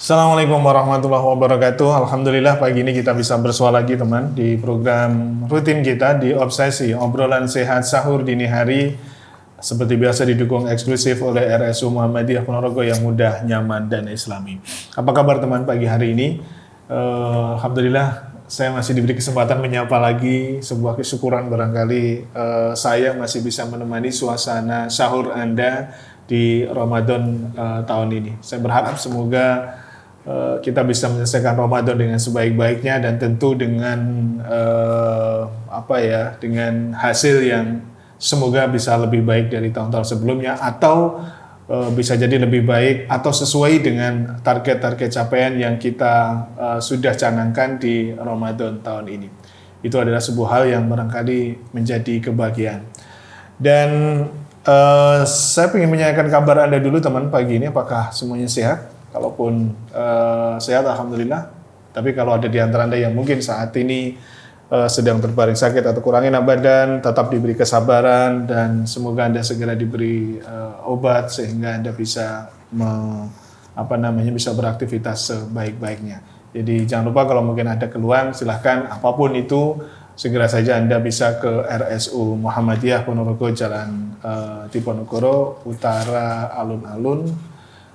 Assalamualaikum warahmatullahi wabarakatuh. Alhamdulillah pagi ini kita bisa bersua lagi teman di program rutin kita di Obsesi, obrolan sehat sahur dini hari. Seperti biasa didukung eksklusif oleh RSU Muhammadiyah Ponorogo yang mudah, nyaman, dan islami. Apa kabar teman pagi hari ini? Alhamdulillah saya masih diberi kesempatan menyapa lagi, sebuah kesyukuran barangkali saya masih bisa menemani suasana sahur Anda di Ramadan tahun ini. Saya berharap semoga kita bisa menyelesaikan Ramadan dengan sebaik-baiknya dan tentu dengan dengan hasil yang semoga bisa lebih baik dari tahun-tahun sebelumnya atau bisa jadi lebih baik atau sesuai dengan target-target capaian yang kita sudah canangkan di Ramadan tahun ini. Itu adalah sebuah hal yang barangkali menjadi kebahagiaan. Dan saya ingin menanyakan kabar Anda dulu teman pagi ini, apakah semuanya sehat? Kalaupun sehat alhamdulillah, tapi kalau ada di antara Anda yang mungkin saat ini sedang terbaring sakit atau kurang enak badan, tetap diberi kesabaran dan semoga Anda segera diberi obat sehingga Anda bisa bisa beraktivitas sebaik-baiknya. Jadi jangan lupa kalau mungkin ada keluhan silahkan apapun itu segera saja Anda bisa ke RSU Muhammadiyah Ponorogo Jalan Diponegoro Utara Alun-Alun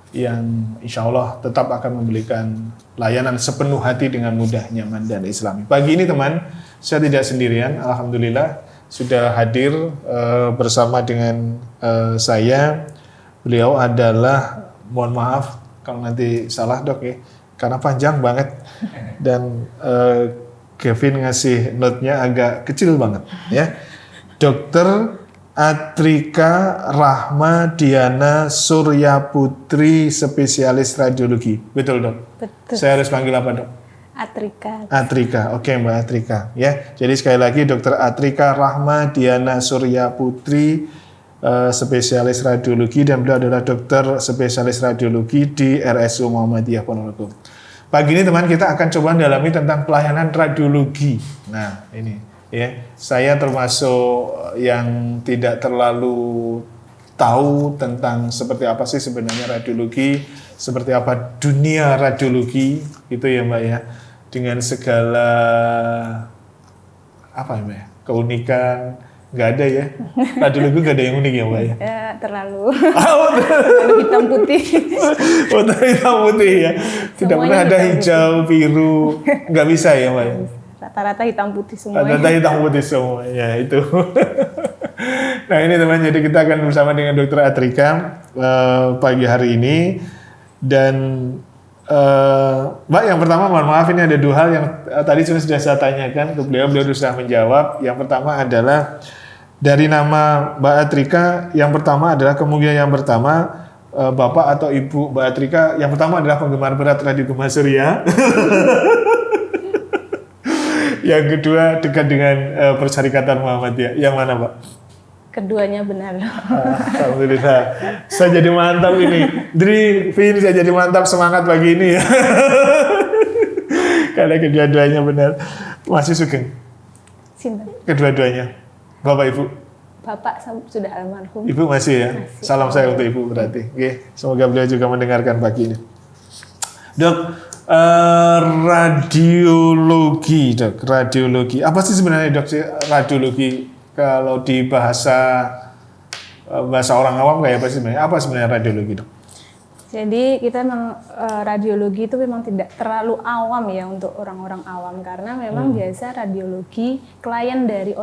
yang insya Allah tetap akan memberikan layanan sepenuh hati dengan mudah, nyaman, dan islami. Pagi ini teman, saya tidak sendirian, alhamdulillah sudah hadir bersama dengan saya. Beliau adalah, mohon maaf kalau nanti salah dok ya, karena panjang banget dan Kevin ngasih note-nya agak kecil banget ya. Dokter Atrika Rahmadiana Surya Putri, spesialis radiologi. Betul dok? Betul. Saya harus panggil apa dok? Atrika. Atrika, oke Mbak Atrika ya. Jadi sekali lagi Dokter Atrika Rahmadiana Surya Putri, spesialis radiologi dan beliau adalah dokter spesialis radiologi di RSU Muhammadiyah Ponorogo. Pagi ini teman kita akan coba mendalami tentang pelayanan radiologi. Nah ini ya, saya termasuk yang tidak terlalu tahu tentang seperti apa sih sebenarnya radiologi, seperti apa dunia radiologi gitu ya Mbak ya, dengan segala keunikan. Nggak ada ya, radiologi nggak ada yang unik ya Mbak ya? Ya, terlalu hitam putih. Hitam putih ya, tidak pernah ada hijau, biru, nggak bisa ya Mbak ya? Rata-rata hitam putih semua. Rata-rata hitam putih semua, ya itu. Nah ini teman, jadi kita akan bersama dengan Dokter Atrika pagi hari ini. Dan Mbak, yang pertama mohon maaf ini ada dua hal yang tadi sudah saya tanyakan ke beliau sudah menjawab. Yang pertama adalah dari nama Mbak Atrika, yang pertama adalah kemungkinan yang pertama Bapak atau Ibu Mbak Atrika, yang pertama adalah penggemar berat Radio Gema Surya. Yang kedua dekat dengan Persyarikatan Muhammadiyah. Yang mana Pak? Keduanya benar. Alhamdulillah. Saya jadi mantap ini. Vin, saya jadi mantap semangat pagi ini ya. Karena kedua-duanya benar. Masih Sugeng? Sinten? Kedua-duanya. Bapak Ibu? Bapak sudah almarhum. Ibu masih ya? Masih. Salam saya untuk Ibu berarti. Oke. Semoga beliau juga mendengarkan pagi ini. Dok, radiologi dok, radiologi. Apa sih sebenarnya dok radiologi? Kalau di bahasa orang awam kayak apa sih sebenarnya? Apa sebenarnya radiologi dok? Jadi kita radiologi itu memang tidak terlalu awam ya untuk orang-orang awam, karena memang biasa radiologi klien dari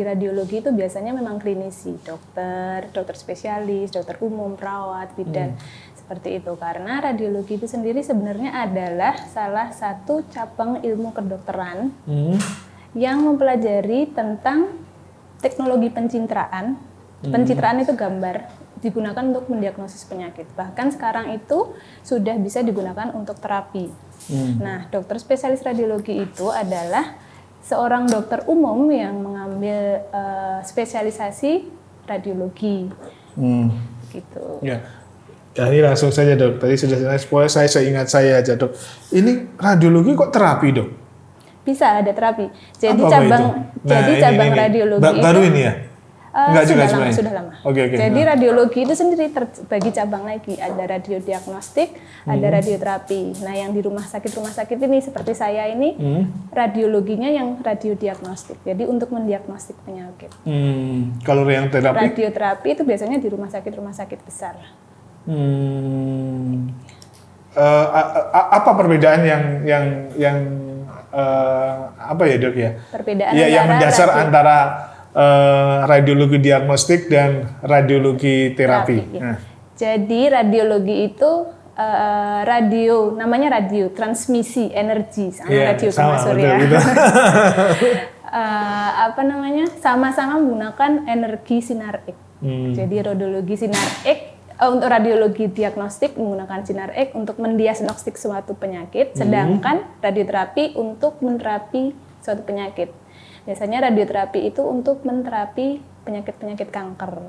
radiologi itu biasanya memang klinisi, dokter spesialis, dokter umum, perawat, bidan. Seperti itu, karena radiologi itu sendiri sebenarnya adalah salah satu cabang ilmu kedokteran yang mempelajari tentang teknologi pencitraan. Pencitraan itu gambar, digunakan untuk mendiagnosis penyakit. Bahkan sekarang itu sudah bisa digunakan untuk terapi. Nah, dokter spesialis radiologi itu adalah seorang dokter umum yang mengambil spesialisasi radiologi. Gitu. Ya. Ya ini langsung saja dok, tadi sudah saya ingat saya aja dok. Ini radiologi kok terapi dok? Bisa ada terapi. Jadi cabang ini. radiologi baru ini ya? Enggak juga sudah lama, sebenarnya? sudah lama. Oke. Jadi radiologi itu sendiri terbagi cabang lagi. Ada radiodiagnostik, ada radioterapi. Nah, yang di rumah sakit ini seperti saya ini, radiologinya yang radiodiagnostik. Jadi untuk mendiagnostik penyakit. Kalau yang terapi? Radioterapi itu biasanya di rumah sakit besar. Apa perbedaan yang apa ya dok ya? Perbedaan yang mendasar antara radiologi diagnostik dan radiologi terapi. Ya. Nah. Jadi radiologi itu namanya radio transmisi energi sama radio surya. Gitu. Sama-sama menggunakan energi sinar X. Jadi radiologi sinar X untuk radiologi diagnostik menggunakan sinar X untuk mendiagnostik suatu penyakit, sedangkan radioterapi untuk menerapi suatu penyakit. Biasanya radioterapi itu untuk menterapi penyakit-penyakit kanker.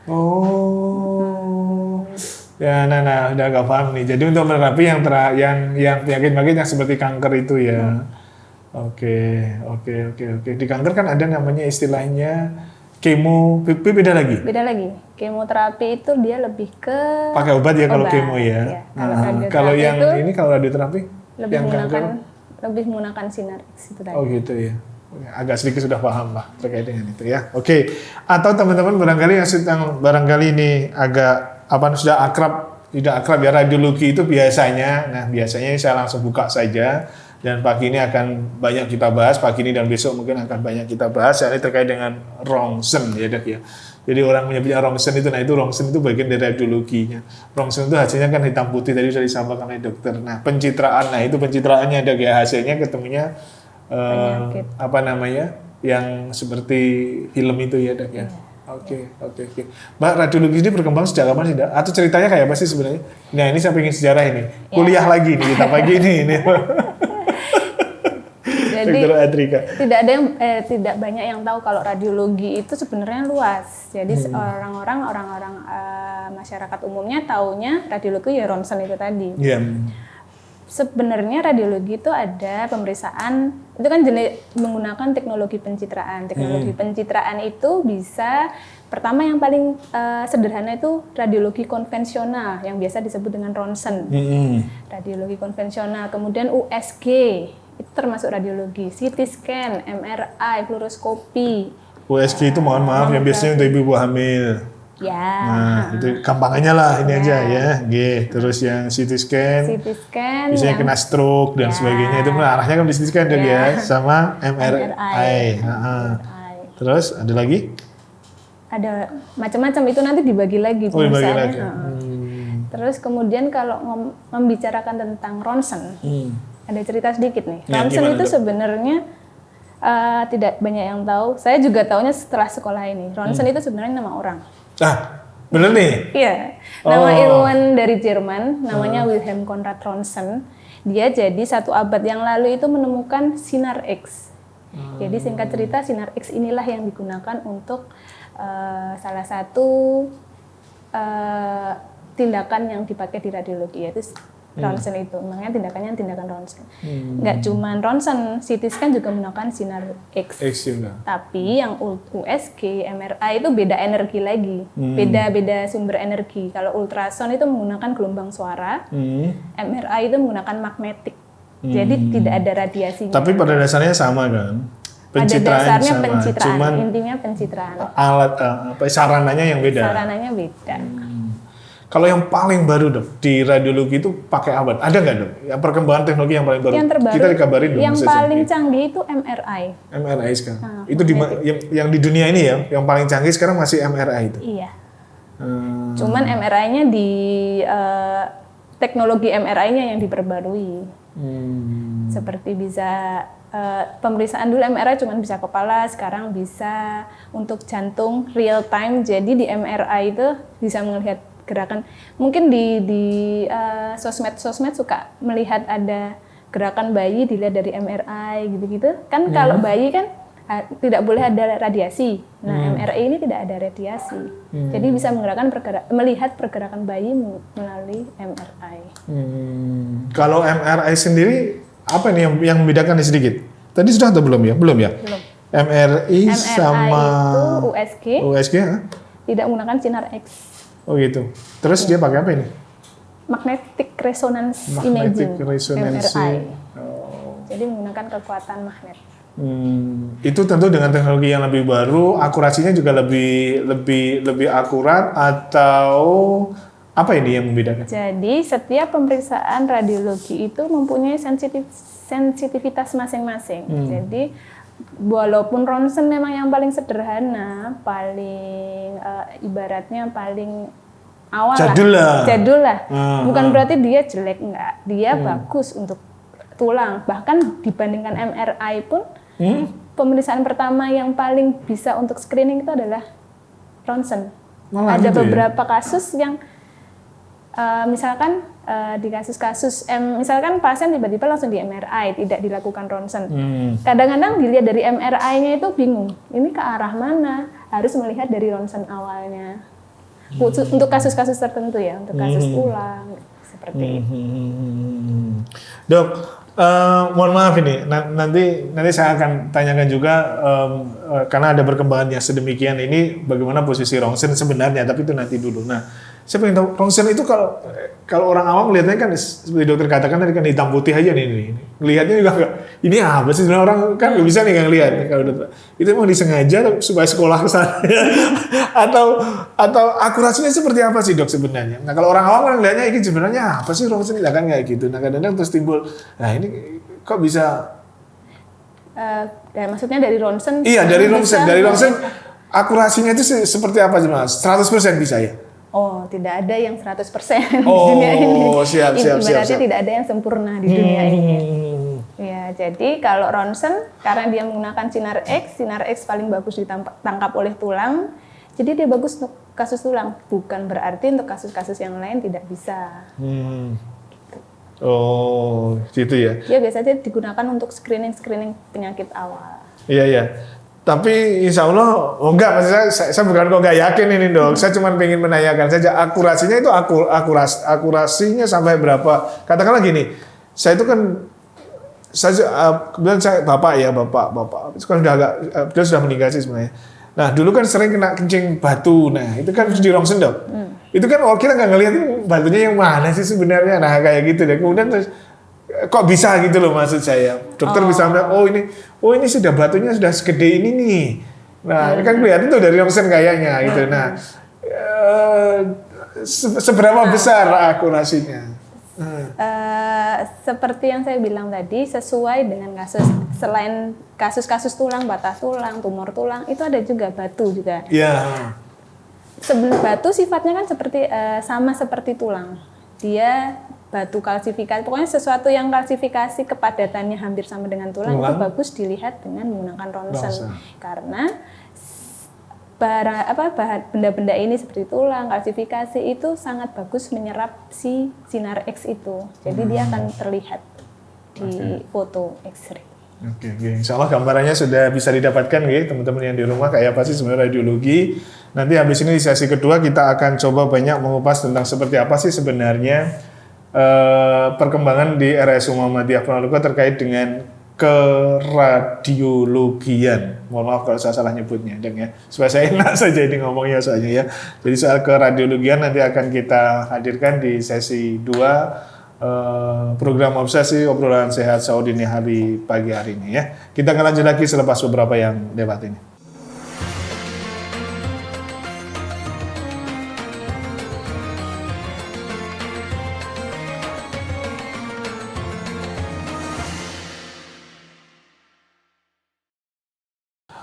Oh, ya, udah agak paham nih. Jadi untuk menerapi yang penyakit-penyakit yang seperti kanker itu ya. Oke. Di kanker kan ada namanya istilahnya kemo, beda lagi. Beda lagi. Kemoterapi itu dia lebih ke pakai obat ya kalau kemo ya. Kalau yang ini kalau radioterapi lebih menggunakan sinar X itu tadi. Oh gitu ya. Agak sedikit sudah paham lah terkait dengan itu ya. Oke. Atau teman-teman barangkali yang sedang ini agak sudah tidak akrab ya radiologi itu biasanya. Nah, biasanya saya langsung buka saja dan pagi ini akan banyak kita bahas, pagi ini dan besok mungkin akan banyak kita bahas ini terkait dengan rongsen ya Dok ya. Jadi orang menyebutnya rongsen itu, nah itu rongsen itu bagian dari radiologinya. Rongsen itu hasilnya kan hitam putih tadi sudah disampaikan oleh dokter. Nah, pencitraan, nah itu pencitraannya Dok ya, hasilnya ketemunya yang seperti film itu ya Dok ya. Oke. Mbak, radiologi ini berkembang sejak kapan sih, Dok? Atau ceritanya kayak apa sih sebenarnya? Nah, ini saya pengen sejarah ini. Kuliah lagi nih kita pagi ini. Jadi tidak banyak yang tahu kalau radiologi itu sebenarnya luas. Jadi orang-orang masyarakat umumnya taunya radiologi ya ronsen itu tadi. Sebenarnya radiologi itu ada pemeriksaan, itu kan jenis menggunakan teknologi pencitraan. Teknologi pencitraan itu bisa, pertama yang paling sederhana itu radiologi konvensional yang biasa disebut dengan ronsen. Radiologi konvensional, kemudian USG, itu termasuk radiologi, CT scan, MRI, fluoroskopi. USG itu mohon maaf yang biasanya untuk ibu hamil. Ya. Nah, itu gampangannya lah ini aja ya. Terus yang CT scan biasanya kena stroke dan sebagainya. Itu arahnya kan di CT scan ya, sama MRI. Terus ada lagi? Ada macam-macam, itu nanti dibagi lagi pemirsaannya. Terus kemudian kalau membicarakan tentang ronsen, ada cerita sedikit nih. Ronsen itu sebenarnya tidak banyak yang tahu. Saya juga taunya setelah sekolah ini. Ronsen itu sebenarnya nama orang. Bener nih? Iya. Nama ilmuwan dari Jerman, namanya Wilhelm Conrad Ronsen. Dia jadi 1 abad yang lalu itu menemukan sinar X. Jadi singkat cerita, sinar X inilah yang digunakan untuk salah satu tindakan yang dipakai di radiologi, yaitu ronsen itu. Makanya tindakan ronsen. Nggak cuma ronsen, CT scan juga menggunakan sinar X. juga. Tapi yang USG, MRI itu beda energi lagi. Beda sumber energi. Kalau ultrasound itu menggunakan gelombang suara, MRI itu menggunakan magnetik. Jadi tidak ada radiasinya. Tapi pada dasarnya sama kan? Pada dasarnya pencitraan, cuman intinya pencitraan. Alat sarananya yang beda. Sarananya beda. Kalau yang paling baru Dok di radiologi itu pakai apa? Ada nggak Dok? Ya, perkembangan teknologi yang paling baru? Yang terbaru, kita dikabarin dong. Yang paling canggih itu MRI. MRI sekarang. Itu yang di dunia ini ya, yang paling canggih sekarang masih MRI itu. Iya. Cuman MRI-nya di teknologi MRI-nya yang diperbarui. Seperti bisa pemeriksaan dulu MRI cuma bisa kepala, sekarang bisa untuk jantung real time. Jadi di MRI itu bisa melihat gerakan. Mungkin di sosmed suka melihat ada gerakan bayi dilihat dari MRI gitu-gitu. Kan kalau bayi kan tidak boleh ada radiasi. Nah, MRI ini tidak ada radiasi. Jadi bisa melihat pergerakan bayi melalui MRI. Kalau MRI sendiri apa nih yang membedakan sedikit? Tadi sudah atau belum ya? Belum ya? Belum. MRI MRI sama itu USG, USG, ha? tidak menggunakan sinar X. Oh gitu. Terus dia pakai apa ini? Magnetic Resonance Magnetic Imaging, resonance. MRI. Oh. Jadi menggunakan kekuatan magnet. Itu tentu dengan teknologi yang lebih baru, akurasinya juga lebih akurat, atau apa ini yang membedakan? Jadi setiap pemeriksaan radiologi itu mempunyai sensitivitas masing-masing. Jadi walaupun ronsen memang yang paling sederhana, paling ibaratnya paling awal jadul lah. Bukan berarti dia jelek, enggak. Dia bagus untuk tulang. Bahkan dibandingkan MRI pun pemeriksaan pertama yang paling bisa untuk screening itu adalah ronsen. Malah Ada gitu ya? beberapa kasus yang misalkan di kasus-kasus misalkan pasien tiba-tiba langsung di MRI, tidak dilakukan ronsen. Kadang-kadang dilihat dari MRI-nya itu bingung, ini ke arah mana? Harus melihat dari ronsen awalnya. Khusus untuk kasus-kasus tertentu ya, untuk kasus tulang seperti itu. Dok, mohon maaf ini, nanti saya akan tanyakan juga karena ada perkembangan yang sedemikian ini, bagaimana posisi ronsen sebenarnya, tapi itu nanti dulu. Nah, saya pengen tahu ronsen itu kalau orang awam melihatnya kan seperti dokter katakan tadi kan hitam putih aja nih. Lihatnya juga enggak, ini apa sih sebenarnya, orang kan nggak bisa nih nggak lihat kalau dokter. Itu emang disengaja supaya sekolah ke sana atau akurasinya seperti apa sih dok sebenarnya? Nah kalau orang awam kan lihatnya ini sebenarnya apa sih ronsen, kan kayak gitu. Nah kadang-kadang terus timbul, nah ini kok bisa? Maksudnya dari ronsen? Iya dari ronsen akurasinya itu seperti apa sih mas? 100% bisa ya? Oh, tidak ada yang 100% di dunia ini. Siap. Berarti tidak ada yang sempurna di dunia ini. Ya, jadi kalau ronsen karena dia menggunakan sinar X paling bagus ditangkap oleh tulang. Jadi dia bagus untuk kasus tulang, bukan berarti untuk kasus-kasus yang lain tidak bisa. Oh, gitu ya. Dia biasanya digunakan untuk screening penyakit awal. Iya. Tapi insya Allah, enggak, maksud saya bukan kok nggak yakin ini dok. Saya cuma pengen menanyakan saja akurasinya itu akurasinya sampai berapa? Katakanlah gini, saya itu kan kebetulan saya bapak, itu kan dia sudah meninggal sih sebenarnya. Nah dulu kan sering kena kencing batu, nah itu kan di ronsen dok. Itu kan kita nggak ngelihat batunya yang mana sih sebenarnya, nah kayak gitu deh. Kemudian terus kok bisa gitu loh maksud saya. Dokter bisa bilang, oh ini sudah batunya sudah segede ini nih. Nah, ini kan kelihatan tuh dari ronsen kayaknya gitu. Nah, seberapa besar akurasinya? Seperti yang saya bilang tadi, sesuai dengan kasus. Selain kasus-kasus tulang, patah tulang, tumor tulang, itu ada juga batu juga. Iya. Batu sifatnya kan sama seperti tulang. Dia batu kalsifikasi, pokoknya sesuatu yang kalsifikasi kepadatannya hampir sama dengan tulang. Itu bagus dilihat dengan menggunakan ronsen. Karena benda-benda ini seperti tulang, kalsifikasi itu sangat bagus menyerap si sinar X itu. Jadi dia akan terlihat di foto X-ray. Oke. Insya Allah gambarannya sudah bisa didapatkan ya teman-teman yang di rumah kayak apa sih sebenarnya radiologi. Nanti habis ini di sesi kedua kita akan coba banyak mengupas tentang seperti apa sih sebenarnya perkembangan di RSU Muhammadiyah Ponorogo terkait dengan keradiologian. Mohon maaf kalau saya salah nyebutnya, Deng ya. Supaya saya enak saja ini ngomongnya soalnya ya. Jadi soal keradiologian nanti akan kita hadirkan di sesi 2 program obsesi obrolan sehat sahur dini hari pagi hari ini ya. Kita akan lanjut lagi selepas beberapa yang lewat ini.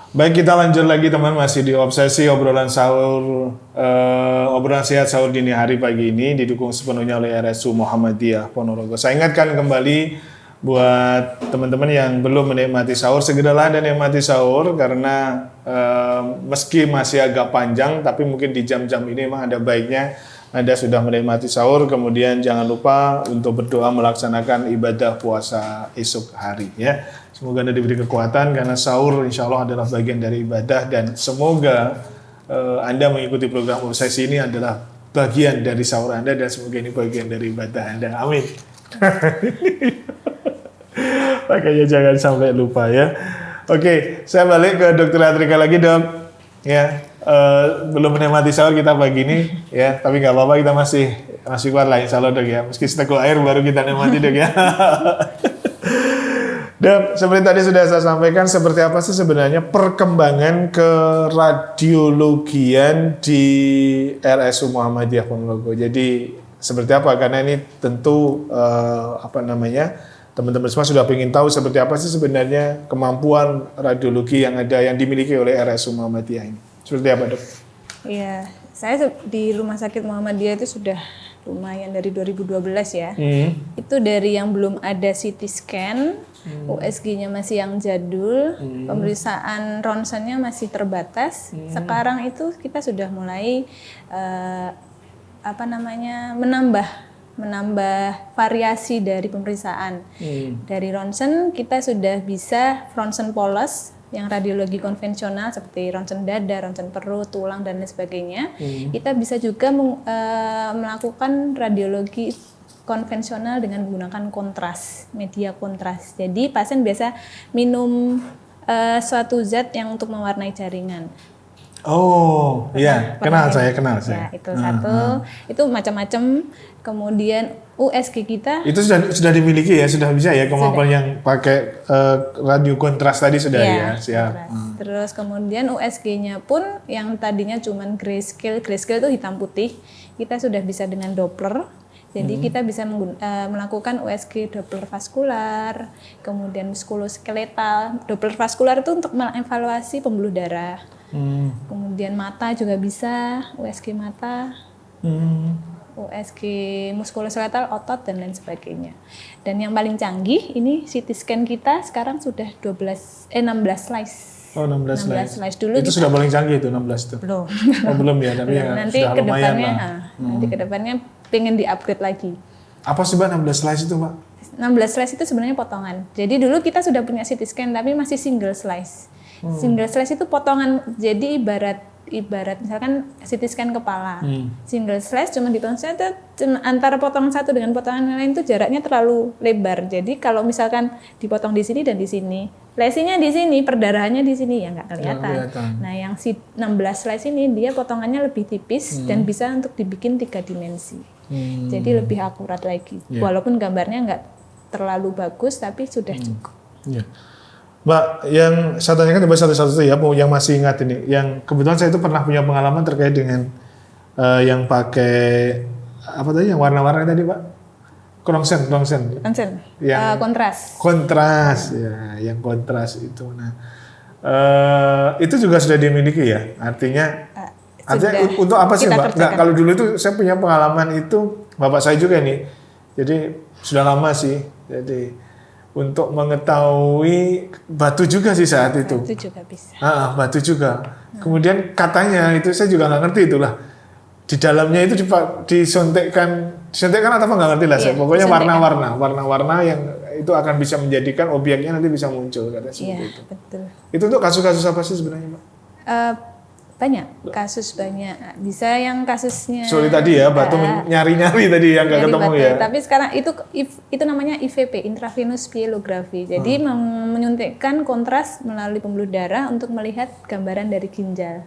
Baik, kita lanjut lagi teman, masih di obsesi obrolan sahur, obrolan sehat sahur dini hari pagi ini didukung sepenuhnya oleh RSU Muhammadiyah Ponorogo. Saya ingatkan kembali buat teman-teman yang belum menikmati sahur, segeralah dan nikmati sahur karena meski masih agak panjang, tapi mungkin di jam-jam ini memang ada baiknya Anda sudah menikmati sahur. Kemudian jangan lupa untuk berdoa melaksanakan ibadah puasa esok hari ya. Semoga Anda diberi kekuatan karena sahur insya Allah adalah bagian dari ibadah dan semoga Anda mengikuti program obsesi ini adalah bagian dari sahur Anda dan semoga ini bagian dari ibadah Anda. Amin. Makanya jangan sampai lupa ya. Oke, saya balik ke Dokter Atrika lagi dok. Ya, belum menikmati sahur kita pagi ini, ya. Tapi nggak apa-apa, kita masih kuat lah, insya Allah dok ya. Meski seteguk air baru kita nikmati dok ya. Dok, seperti tadi sudah saya sampaikan, seperti apa sih sebenarnya perkembangan keradiologian di RSU Muhammadiyah Ponorogo? Jadi seperti apa? Karena ini tentu teman-teman semua sudah ingin tahu seperti apa sih sebenarnya kemampuan radiologi yang ada yang dimiliki oleh RSU Muhammadiyah ini. Seperti apa dok? Iya, saya di Rumah Sakit Muhammadiyah itu sudah lumayan dari 2012 ya. Itu dari yang belum ada CT scan, USG-nya masih yang jadul, pemeriksaan ronsennya masih terbatas. Sekarang itu kita sudah mulai menambah variasi dari pemeriksaan. Dari ronsen kita sudah bisa ronsen polos yang radiologi konvensional seperti ronsen dada, ronsen perut, tulang dan lain sebagainya. Kita bisa juga melakukan radiologi konvensional dengan menggunakan kontras, media kontras. Jadi pasien biasa minum suatu zat yang untuk mewarnai jaringan. Oh, iya, kenal saya. Ya, itu satu. Itu macam-macam. Kemudian USG kita itu sudah dimiliki ya, sudah bisa ya kemampuan yang pakai radio kontras tadi sudah ya, siap. Terus kemudian USG-nya pun yang tadinya cuman grayscale itu hitam putih, kita sudah bisa dengan Doppler. Jadi kita bisa melakukan USG Doppler vaskular, kemudian muskuloskeletal. Doppler vaskular itu untuk mengevaluasi pembuluh darah. Kemudian mata juga bisa, USG mata, USG muskuloskeletal, otot dan lain sebagainya. Dan yang paling canggih ini CT scan kita sekarang sudah 16 slice. Oh, 16 slice dulu. Itu sudah paling canggih itu 16 itu. Belum. Oh, belum ya, tapi ya nanti sudah lumayan lah. Nanti kedepannya pengen di-upgrade lagi. Apa sih Mbak 16 slice itu Mbak? 16 slice itu sebenarnya potongan. Jadi dulu kita sudah punya CT scan tapi masih single slice. Single slice itu potongan. Jadi ibarat misalkan CT scan kepala. Single slice cuma dipotong antara potongan satu dengan potongan lain itu jaraknya terlalu lebar. Jadi kalau misalkan dipotong di sini dan di sini, lesinya di sini, perdarahannya di sini ya nggak kelihatan. Nah, yang 16 slice ini dia potongannya lebih tipis dan bisa untuk dibikin 3 dimensi. Jadi lebih akurat lagi. Walaupun gambarnya nggak terlalu bagus tapi sudah cukup. Mbak, yang saya tanyakan coba satu-satu ya, yang masih ingat ini, yang kebetulan saya itu pernah punya pengalaman terkait dengan yang pakai apa tadi, yang warna-warna tadi Pak? Ronsen. Yang kontras ya, yang kontras itu. Nah, itu juga sudah dimiliki ya, artinya untuk apa sih Mbak? Nggak, kalau dulu itu saya punya pengalaman itu, bapak saya juga nih, jadi sudah lama sih, jadi untuk mengetahui batu juga sih saat itu. Batu juga bisa. Batu juga. Kemudian katanya itu saya juga nggak ngerti itulah. Di dalamnya itu disontekkan atau apa nggak ngerti lah. Saya pokoknya warna-warna yang itu akan bisa menjadikan obyeknya nanti bisa muncul katanya seperti itu. Betul. Itu untuk kasus-kasus apa sih sebenarnya Mbak? Banyak bisa yang kasusnya sorry tadi ya batu nyari-nyari tadi yang nggak ketemu batu. ya, tapi sekarang itu namanya IVP, intravenous pyelografi. Jadi menyuntikkan kontras melalui pembuluh darah untuk melihat gambaran dari ginjal.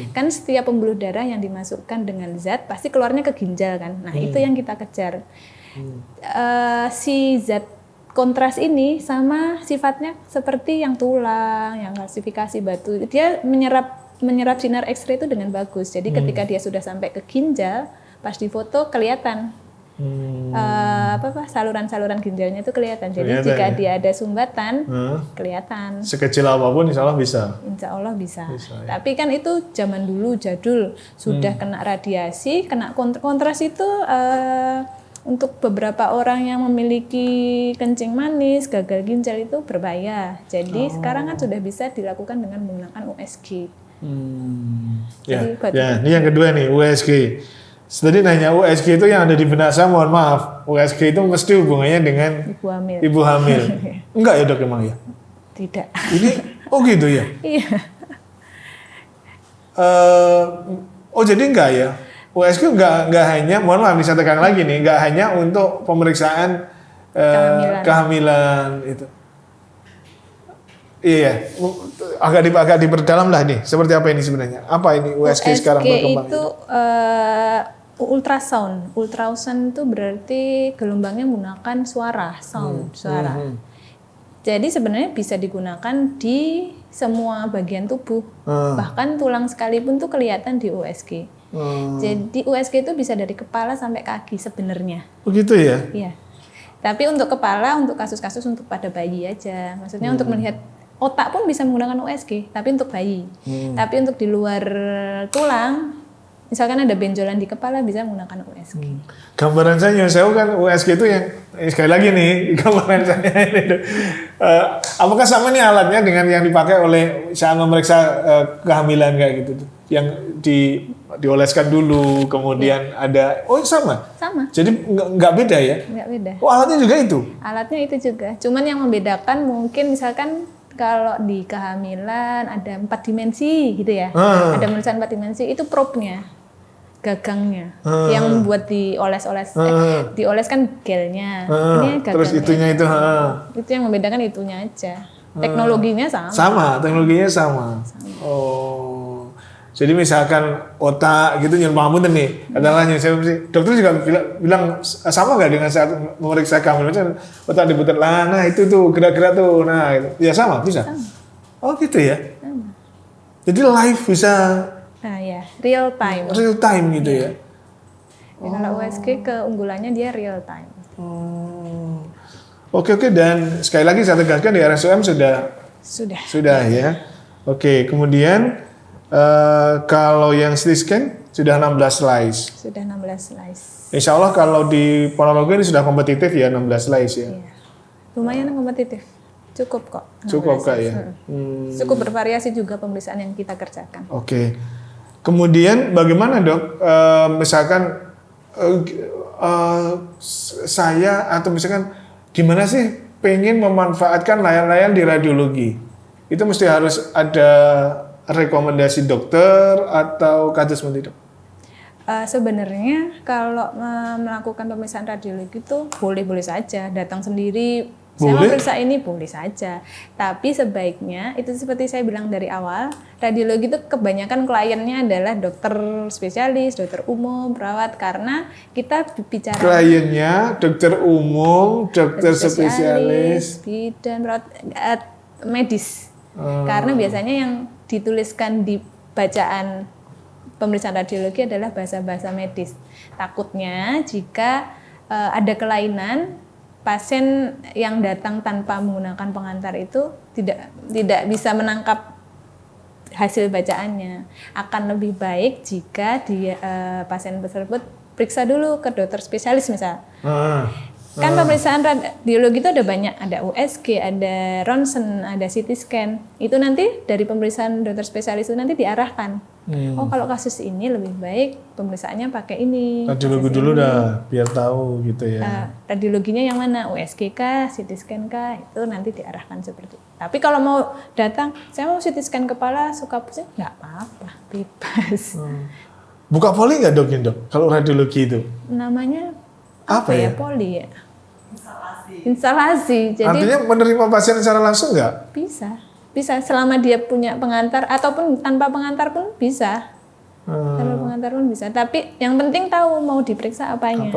Kan setiap pembuluh darah yang dimasukkan dengan zat pasti keluarnya ke ginjal kan. Nah itu yang kita kejar. Si zat kontras ini sama sifatnya seperti yang tulang, yang kalsifikasi batu. Dia menyerap sinar X-ray itu dengan bagus. Jadi ketika dia sudah sampai ke ginjal, pas difoto kelihatan saluran-saluran ginjalnya itu kelihatan. Jadi jika dia ada sumbatan, kelihatan. Sekecil apapun insya Allah bisa. Insya Allah bisa. Ya. Tapi kan itu zaman dulu jadul, sudah kena radiasi, kena kontras itu untuk beberapa orang yang memiliki kencing manis, gagal ginjal itu berbahaya. Jadi sekarang kan sudah bisa dilakukan dengan menggunakan USG. Ini yang kedua nih, USG. Tadi nanya USG itu yang ada di benak saya, mohon maaf. USG itu mesti hubungannya dengan ibu hamil. Enggak ya dok emang ya? Tidak. Ini, gitu ya? Iya. Jadi enggak ya? USG enggak hanya, mohon maaf disampaikan lagi nih, enggak hanya untuk pemeriksaan kehamilan itu. Iya, agak diperdalam lah nih. Seperti apa ini sebenarnya? Apa ini USG sekarang berkembang? itu ultrasound. Ultrasound itu berarti gelombangnya menggunakan suara, suara. Jadi sebenarnya bisa digunakan di semua bagian tubuh. Bahkan tulang sekalipun tuh kelihatan di USG. Jadi USG itu bisa dari kepala sampai kaki sebenarnya. Begitu ya? Iya. Tapi untuk kepala, untuk kasus-kasus untuk pada bayi aja. Maksudnya untuk melihat otak pun bisa menggunakan USG, tapi untuk bayi. Tapi untuk di luar tulang, misalkan ada benjolan di kepala bisa menggunakan USG. Gambaran saya nyuruh sewu kan USG itu yang sekali lagi nih gambaran saya ini. Apakah sama nih alatnya dengan yang dipakai oleh saat memeriksa kehamilan kayak gitu tuh? Yang dioleskan dulu, kemudian ada, sama? Sama. Jadi nggak beda ya? Nggak beda. Oh alatnya juga itu? Alatnya itu juga. Cuman yang membedakan mungkin misalkan kalau di kehamilan ada 4 dimensi gitu ya. Ada pemeriksaan 4 dimensi, itu probe-nya, gagangnya. Yang membuat dioles-oles, dioles kan gelnya. Ini gagangnya. Terus itunya itu. Itu yang membedakan itunya aja. Teknologinya sama. Sama, teknologinya sama. Oh. Jadi misalkan otak gitu nyuruh pangapunten nih, adalah saya dokter juga bilang sama nggak dengan saat memeriksa kehamilan, otak diputar lah, nah itu tuh gerak-gerak tuh, nah ya sama bisa. Sama. Oh gitu ya. Sama. Jadi live bisa. Nah ya, real time. Real time gitu ya. Ya, kalau USG keunggulannya dia real time. Oke, dan sekali lagi saya tegaskan di RSUM sudah ya. Oke, kemudian kalau yang CT scan sudah 16 slice. Sudah 16 slice. Insya Allah kalau di Ponorogo ini sudah kompetitif ya 16 slice ya. Iya. Lumayan kompetitif. Cukup kok. 16 Cukup Kak slice. ya. Cukup bervariasi juga pemeriksaan yang kita kerjakan. Oke. Kemudian bagaimana dok? Misalkan saya atau misalkan gimana sih pengen memanfaatkan layar-layar di radiologi? Itu mesti harus ada rekomendasi dokter atau kasus seperti itu? Sebenarnya kalau melakukan pemeriksaan radiologi itu boleh-boleh saja, datang sendiri. Saya mau periksa ini boleh saja, tapi sebaiknya itu seperti saya bilang dari awal, radiologi itu kebanyakan kliennya adalah dokter spesialis, dokter umum, perawat, karena kita bicara kliennya dokter umum, dokter spesialis, bidan, perawat, medis. Karena biasanya yang dituliskan di bacaan pemeriksaan radiologi adalah bahasa-bahasa medis. Takutnya jika ada kelainan, pasien yang datang tanpa menggunakan pengantar itu tidak bisa menangkap hasil bacaannya. Akan lebih baik jika pasien tersebut periksa dulu ke dokter spesialis misal. Kan pemeriksaan radiologi itu ada banyak, ada USG, ada ronsen, ada CT scan. Itu nanti dari pemeriksaan dokter spesialis itu nanti diarahkan. Oh kalau kasus ini lebih baik pemeriksaannya pakai ini. Radiologi dulu dah, biar tahu gitu ya. Radiologinya yang mana? USG kah, CT scan kah? Itu nanti diarahkan seperti itu. Tapi kalau mau datang, saya mau CT scan kepala, suka pusing, nggak apa-apa, bebas. Buka poli nggak dok? Kalau radiologi itu? Namanya apa ya? Poli ya. Instalasi. Jadi artinya menerima pasien secara langsung nggak? Bisa selama dia punya pengantar ataupun tanpa pengantar pun bisa. Tanpa pengantar pun bisa. Tapi yang penting tahu mau diperiksa apanya.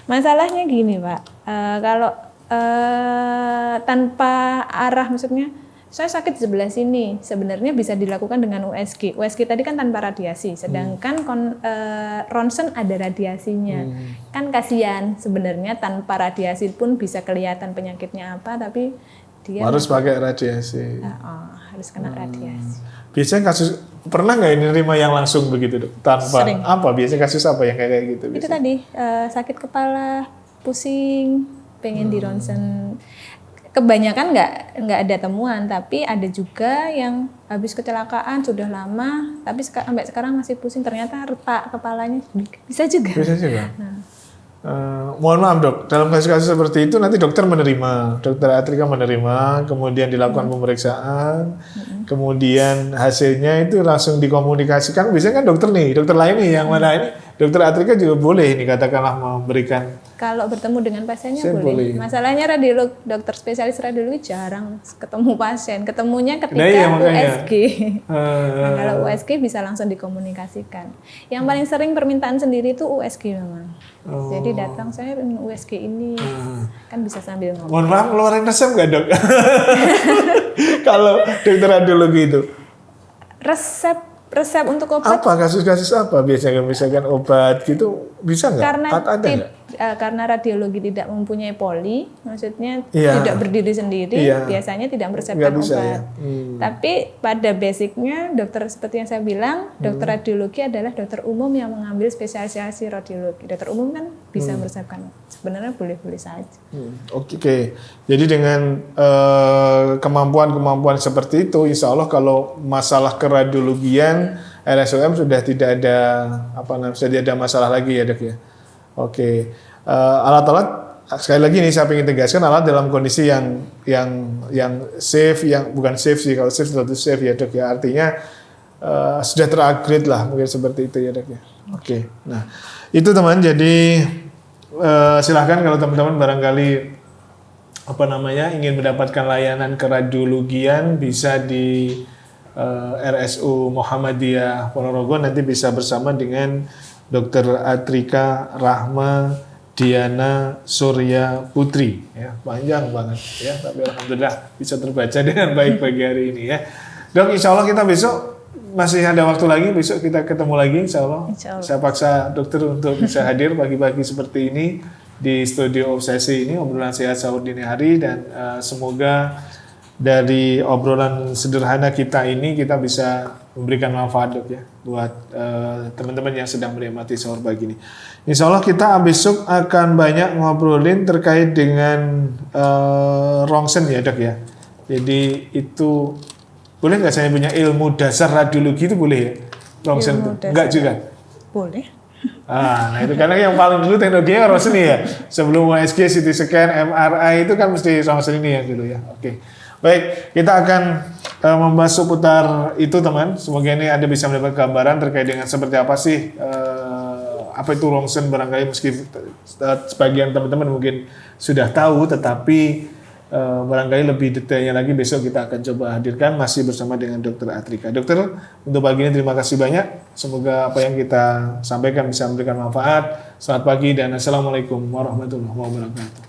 Masalahnya gini Pak, kalau tanpa arah, maksudnya saya sakit di sebelah sini, sebenarnya bisa dilakukan dengan USG. USG tadi kan tanpa radiasi, sedangkan ronsen ada radiasinya. Kan kasihan sebenarnya tanpa radiasi pun bisa kelihatan penyakitnya apa, tapi dia harus pakai radiasi. Harus kena radiasi. Biasanya kasus pernah nggak ini nerima yang langsung begitu dok? Tanpa Sering. apa? Biasanya kasus apa yang kayak gitu? Itu tadi sakit kepala, pusing, pengen di ronsen. Kebanyakan nggak ada temuan, tapi ada juga yang habis kecelakaan sudah lama, tapi sampai sekarang masih pusing, ternyata retak kepalanya, bisa juga. Bisa juga. Mohon maaf dok, dalam kasus-kasus seperti itu nanti dokter Atrika menerima, kemudian dilakukan pemeriksaan. kemudian hasilnya itu langsung dikomunikasikan. Biasanya kan dokter nih, dokter lain nih yang mana ini, dokter Atrika juga boleh ini katakanlah memberikan. Kalau bertemu dengan pasiennya Saya boleh. Masalahnya radiolog, dokter spesialis radiologi jarang ketemu pasien. Ketemunya ketika Nah, iya, makanya. USG. Nah, kalau USG bisa langsung dikomunikasikan. Yang paling sering permintaan sendiri itu USG memang. Jadi datang saya ingin USG ini, kan bisa sambil ngomong. Mohon maaf, ngeluarin resep nggak dok? Kalau dokter radiologi itu Resep untuk obat apa kasus-kasus apa biasanya misalkan obat gitu bisa nggak? karena Ada nggak? karena radiologi tidak mempunyai poli, maksudnya Iya. tidak berdiri sendiri, Iya. biasanya tidak meresepkan Nggak bisa, obat. ya? Tapi pada basicnya dokter seperti yang saya bilang, dokter radiologi adalah dokter umum yang mengambil spesialisasi radiologi. Dokter umum kan bisa meresepkan, sebenarnya boleh-boleh saja. Oke. Jadi dengan kemampuan-kemampuan seperti itu, insya Allah kalau masalah keradiologian RSUM sudah tidak ada sudah tidak ada masalah lagi ya dok ya. Oke. Alat-alat sekali lagi nih saya ingin tegaskan alat dalam kondisi yang safe, yang bukan safe sih, kalau safe sudah safe ya dok ya. Artinya sudah terupgrade lah mungkin seperti itu ya dok ya. Oke. Nah itu teman, jadi silahkan kalau teman-teman barangkali ingin mendapatkan layanan keradiologian bisa di RSU Muhammadiyah Ponorogo, nanti bisa bersama dengan Dr. Atrika Rahma Diana Surya Putri ya, panjang banget ya, tapi alhamdulillah bisa terbaca dengan baik pagi hari ini ya. Dok, insya Allah kita besok masih ada waktu lagi, besok kita ketemu lagi insya Allah. Saya paksa dokter untuk bisa hadir pagi-pagi seperti ini di studio Obsesi ini, obrolan sehat sahur dini hari, dan semoga dari obrolan sederhana kita ini kita bisa memberikan manfaat dok ya buat teman-teman yang sedang menikmati sahur pagi ini. Insya Allah kita besok akan banyak ngobrolin terkait dengan rongsen ya dok ya. Jadi itu boleh nggak saya punya ilmu dasar radiologi itu boleh ya? Rongsen itu? Enggak juga? Boleh. Nah itu karena yang paling dulu teknologinya rongsen ya. Sebelum USG, CT scan, MRI itu kan mesti rongsen ini ya dulu ya. Oke. Baik, kita akan membahas seputar itu teman. Semoga ini Anda bisa mendapat gambaran terkait dengan seperti apa sih apa itu rongsen, barangkali meski sebagian teman-teman mungkin sudah tahu, tetapi barangkali lebih detailnya lagi besok kita akan coba hadirkan masih bersama dengan Dr. Atrika. Dokter, untuk pagi ini terima kasih banyak. Semoga apa yang kita sampaikan bisa memberikan manfaat. Selamat pagi dan Assalamualaikum warahmatullahi wabarakatuh.